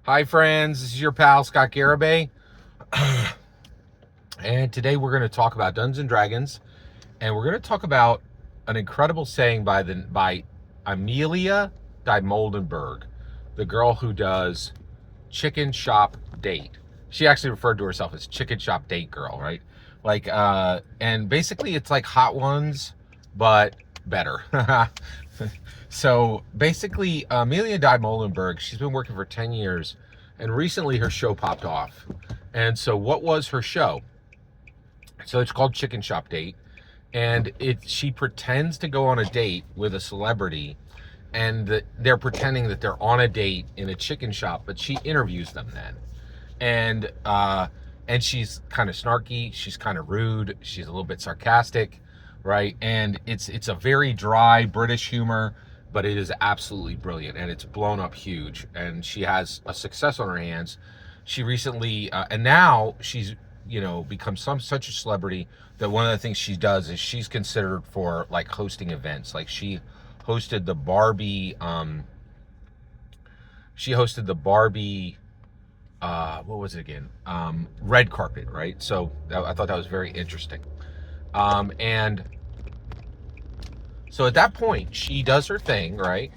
Hi, friends. This is your pal Scott Garibay, and today we're going to talk about Dungeons and Dragons, and we're going to talk about an incredible saying by Amelia Dimoldenberg, the girl who does Chicken Shop Date. She actually referred to herself as Chicken Shop Date Girl, right? And basically it's like Hot Ones, but better. So basically, Amelia Dimoldenberg, she's been working for 10 years, and recently her show popped off. And so, what was her show? So it's called Chicken Shop Date, and she pretends to go on a date with a celebrity, and they're pretending that they're on a date in a chicken shop, but she interviews them then, and and she's kind of snarky, she's kind of rude, she's a little bit sarcastic, right? And it's a very dry British humor, but it is absolutely brilliant, and it's blown up huge, and she has a success on her hands. She recently and now she's become such a celebrity that one of the things she does is she's considered for like hosting events. Like hosted the Barbie she hosted the Barbie what was it again? Red carpet, right? So I thought that was very interesting. And so at that point, she does her thing, right?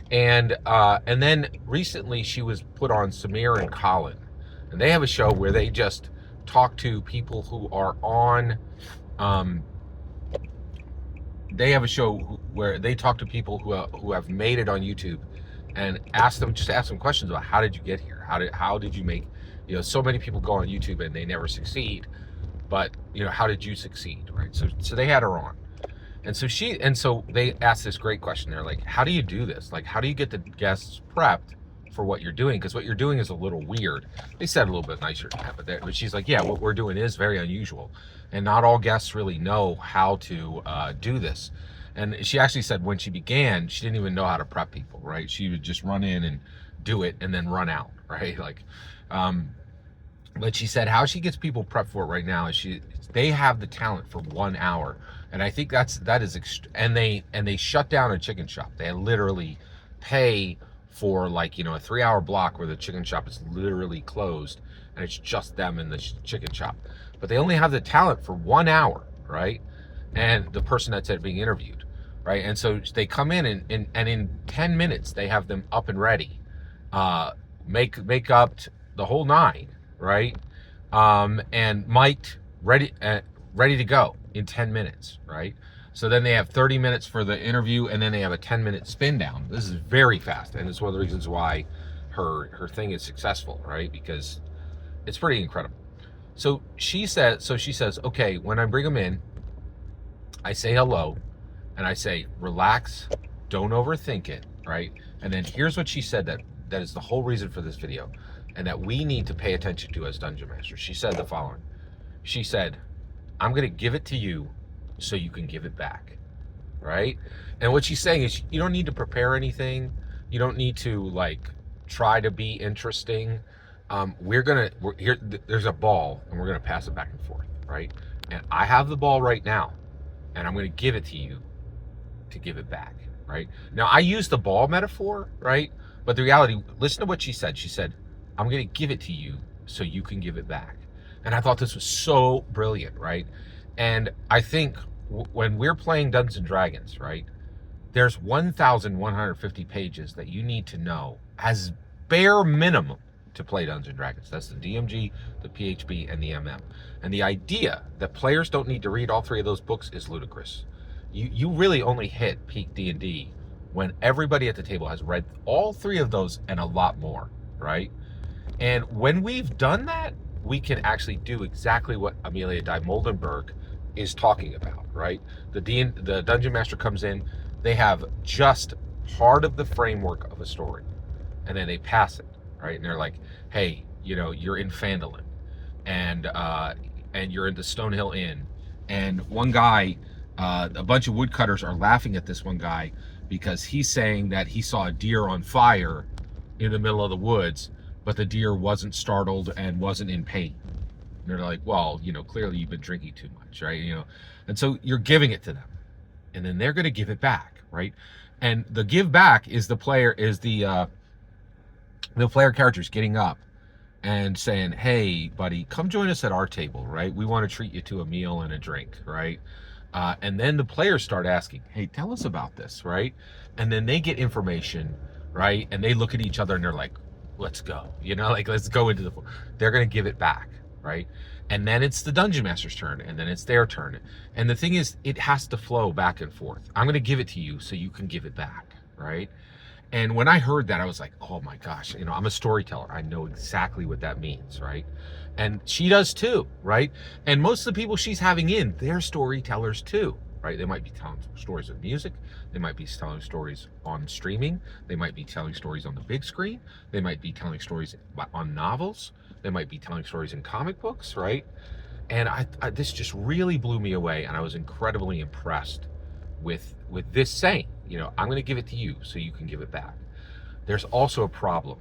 And then recently she was put on Samir and Colin, and they have a show where they just talk to people who are on. Um, they have a show where they talk to people who have made it on YouTube, and ask them questions about how did you get here? How did you make, so many people go on YouTube and they never succeed, but how did you succeed, right? So they had her on. And so they asked this great question. They're like, how do you do this? Like, how do you get the guests prepped for what you're doing? Because what you're doing is a little weird. They said a little bit nicer than that, but she's like, yeah, what we're doing is very unusual. And not all guests really know how to do this. And she actually said when she began, she didn't even know how to prep people, right? She would just run in and do it and then run out, right? But she said how she gets people prepped for it right now is they have the talent for 1 hour, and I think that is and they shut down a chicken shop. They literally pay for like a 3 hour block where the chicken shop is literally closed, and it's just them in the chicken shop. But they only have the talent for 1 hour, right? And the person that's being interviewed, right? And so they come in and in 10 minutes they have them up and ready, make up the whole nine, right? And mic'd, ready to go in 10 minutes, right? So then they have 30 minutes for the interview, and then they have a 10-minute spin down. This is very fast, and it's one of the reasons why her thing is successful, right? Because it's pretty incredible. So she says, okay, when I bring them in, I say hello, and I say, relax, don't overthink it, right? And then here's what she said that is the whole reason for this video, and that we need to pay attention to as Dungeon Masters. She said the following. She said, I'm going to give it to you so you can give it back, right? And what she's saying is you don't need to prepare anything. You don't need to like try to be interesting. We're here. There's a ball, and we're going to pass it back and forth, right? And I have the ball right now, and I'm going to give it to you to give it back, right? Now, I use the ball metaphor, right? But the reality, listen to what she said. She said, I'm going to give it to you so you can give it back. And I thought this was so brilliant, right? And I think when we're playing Dungeons and Dragons, right, there's 1,150 pages that you need to know as bare minimum to play Dungeons and Dragons. That's the DMG, the PHB, and the MM. And the idea that players don't need to read all three of those books is ludicrous. You really only hit peak D&D when everybody at the table has read all three of those and a lot more, right? And when we've done that, we can actually do exactly what Amelia Dimoldenberg is talking about, right? The Dungeon Master comes in, they have just part of the framework of a story, and then they pass it, right? And they're like, hey, you're in Phandalin, and you're in the Stonehill Inn, and one guy, a bunch of woodcutters are laughing at this one guy because he's saying that he saw a deer on fire in the middle of the woods, but the deer wasn't startled and wasn't in pain. And they're like, well, clearly you've been drinking too much, right? And so you're giving it to them, and then they're going to give it back, right? And the give back is the the player character's getting up and saying, hey buddy, come join us at our table, right? We want to treat you to a meal and a drink, right? And then the players start asking, hey, tell us about this, right? And then they get information, right? And they look at each other and they're like, let's go, like, let's go into the, they're going to give it back, right? And then it's the dungeon master's turn, and then it's their turn. And the thing is, it has to flow back and forth. I'm going to give it to you so you can give it back, right? And when I heard that, I was like, oh my gosh, I'm a storyteller. I know exactly what that means, right? And she does too, right? And most of the people she's having in, they're storytellers too, right? They might be telling stories of music. They might be telling stories on streaming. They might be telling stories on the big screen. They might be telling stories on novels. They might be telling stories in comic books, right? And this just really blew me away, and I was incredibly impressed with this saying, I'm going to give it to you so you can give it back. There's also a problem.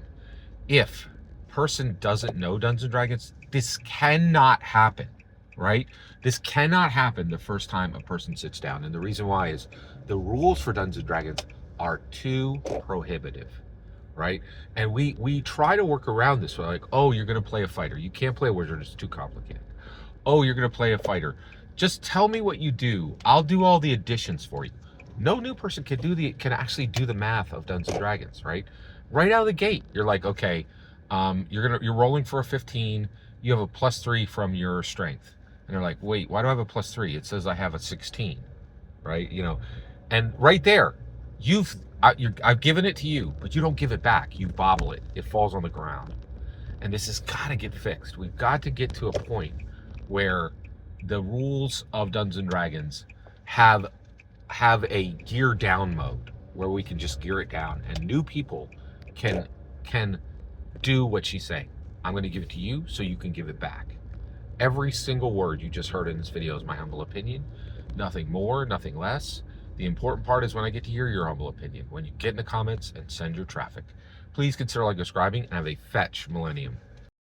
If person doesn't know Dungeons and Dragons, this cannot happen, right? This cannot happen the first time a person sits down. And the reason why is the rules for Dungeons and Dragons are too prohibitive, right? And we try to work around this. We're like, oh, you're going to play a fighter. You can't play a wizard. It's too complicated. Oh, you're going to play a fighter. Just tell me what you do. I'll do all the additions for you. No new person can actually do the math of Dungeons and Dragons, right? Right out of the gate, you're like, okay, you're rolling for a 15. You have a +3 from your strength, and they're like, wait, why do I have a +3? It says I have a 16, right? And right there, I've given it to you, but you don't give it back. You bobble it. It falls on the ground, and this has got to get fixed. We've got to get to a point where the rules of Dungeons and Dragons have a gear down mode where we can just gear it down, and new people can do what she's saying. I'm going to give it to you so you can give it back. Every single word you just heard in this video is my humble opinion. Nothing more, nothing less. The important part is when I get to hear your humble opinion, when you get in the comments and send your traffic. Please consider like, subscribing, and have a fetch millennium.